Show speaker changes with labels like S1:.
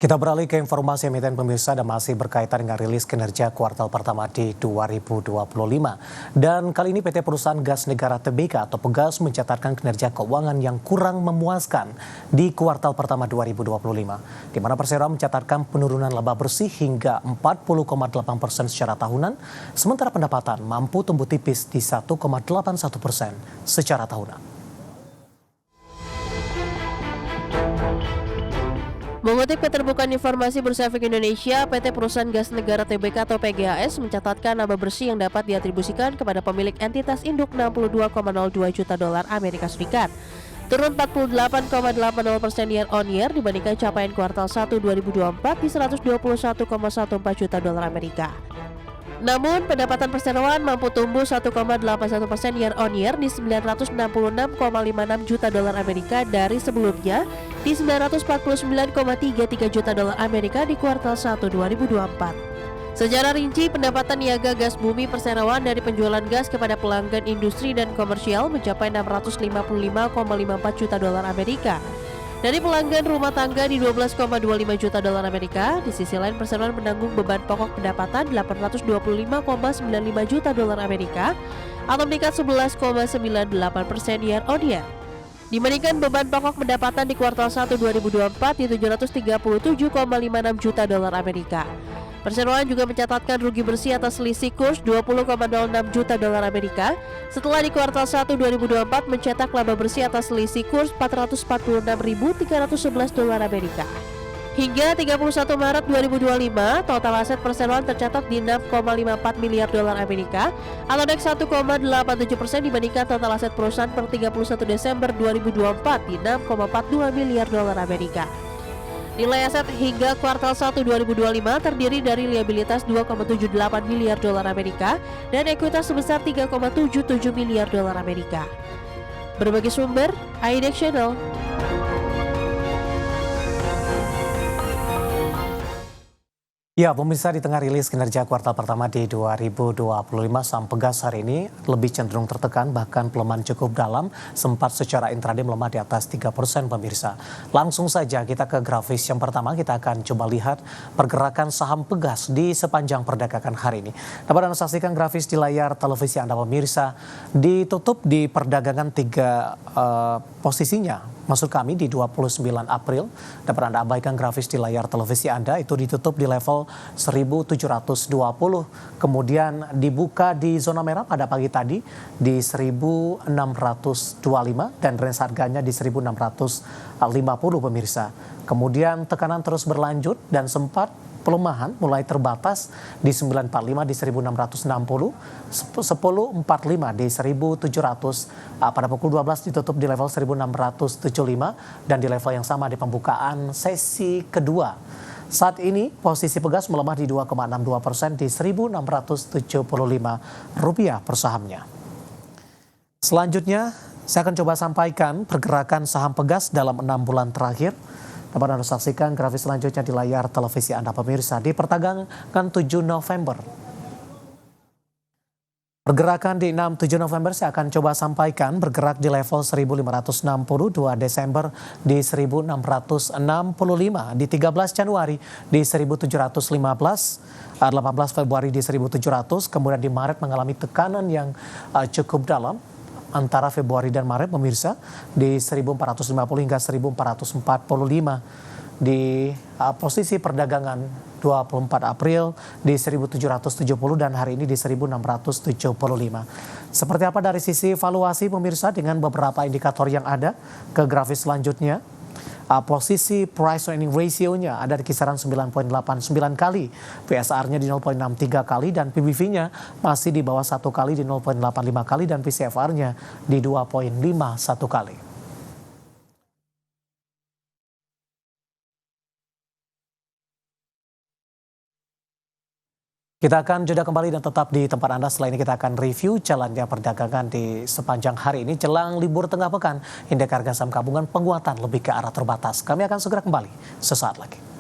S1: Kita beralih ke informasi emiten pemirsa dan masih berkaitan dengan rilis kinerja kuartal pertama di 2025. Dan kali ini PT Perusahaan Gas Negara Tbk atau Pegas mencatatkan kinerja keuangan yang kurang memuaskan di kuartal pertama 2025. Di mana Persero mencatatkan penurunan laba bersih hingga 40,8% secara tahunan, sementara pendapatan mampu tumbuh tipis di 1,81% secara tahunan.
S2: Mengutip Keterbukaan Informasi Bursa Efek Indonesia, PT Perusahaan Gas Negara Tbk atau PGAS mencatatkan laba bersih yang dapat diatribusikan kepada pemilik entitas induk 62,02 juta dolar Amerika Serikat. Turun 48,80% year on year dibandingkan capaian kuartal 1 2024 di 121,14 juta dolar Amerika. Namun, pendapatan perseroan mampu tumbuh 1,81% year on year di 966,56 juta dolar Amerika dari sebelumnya di 949,33 juta dolar Amerika di kuartal 1 2024. Secara rinci, pendapatan niaga gas bumi perseroan dari penjualan gas kepada pelanggan industri dan komersial mencapai 655,54 juta dolar Amerika. Dari pelanggan rumah tangga di 12,25 juta dolar Amerika, di sisi lain perseroan menanggung beban pokok pendapatan 825,95 juta dolar Amerika atau meningkat 11,98% year on year. Dibandingkan beban pokok pendapatan di kuartal 1 2024 di 737,56 juta dolar Amerika. Perseroan juga mencatatkan rugi bersih atas selisih kurs 20,06 juta dolar Amerika setelah di kuartal 1 2024 mencetak laba bersih atas selisih kurs 446.311 dolar Amerika. Hingga 31 Maret 2025, total aset perseroan tercatat di 6,54 miliar dolar Amerika atau naik 1,87% dibandingkan total aset perusahaan per 31 Desember 2024 di 6,42 miliar dolar Amerika. Nilai aset hingga kuartal 1 2025 terdiri dari liabilitas 2,78 miliar dolar Amerika dan ekuitas sebesar 3,77 miliar dolar Amerika. Berbagai sumber, IDX Channel.
S1: Ya, pemirsa, di tengah rilis kinerja kuartal pertama di 2025, saham Pegas hari ini lebih cenderung tertekan, bahkan pelemahan cukup dalam, sempat secara intraday melemah di atas 3% pemirsa. Langsung saja kita ke grafis yang pertama, kita akan coba lihat pergerakan saham Pegas di sepanjang perdagangan hari ini. Dapat Anda saksikan grafis di layar televisi Anda pemirsa, ditutup di perdagangan posisinya. Maksud kami di 29 April, dapat Anda abaikan grafis di layar televisi Anda, itu ditutup di level 1720, kemudian dibuka di zona merah pada pagi tadi di 1625 dan range harganya di 1650 pemirsa. Kemudian tekanan terus berlanjut dan sempat pelemahan mulai terbatas di 945 di 1660, 1045 di 1700, pada pukul 12 ditutup di level 1675 dan di level yang sama di pembukaan sesi kedua. Saat ini posisi Pegas melemah di 2,62% di Rp1.675 per sahamnya. Selanjutnya saya akan coba sampaikan pergerakan saham Pegas dalam 6 bulan terakhir. Dapat Anda saksikan grafis selanjutnya di layar televisi Anda pemirsa di perdagangan 7 November. Pergerakan di 7 November saya akan coba sampaikan bergerak di level 1560, 2 Desember di 1665, di 13 Januari di 1715, 18 Februari di 1700, kemudian di Maret mengalami tekanan yang cukup dalam antara Februari dan Maret pemirsa di 1450 hingga 1445, di posisi perdagangan 24 April di 1770 dan hari ini di 1675. Seperti apa dari sisi valuasi pemirsa dengan beberapa indikator yang ada ke grafis selanjutnya. Posisi price earning ratio-nya ada di kisaran 9,89 kali, PSR-nya di 0,63 kali dan PBV-nya masih di bawah 1 kali di 0,85 kali dan PCFR-nya di 2,51 kali. Kita akan jeda kembali dan tetap di tempat Anda. Setelah ini kita akan review jalannya perdagangan di sepanjang hari ini jelang libur tengah pekan. Indeks harga saham gabungan penguatan lebih ke arah terbatas. Kami akan segera kembali sesaat lagi.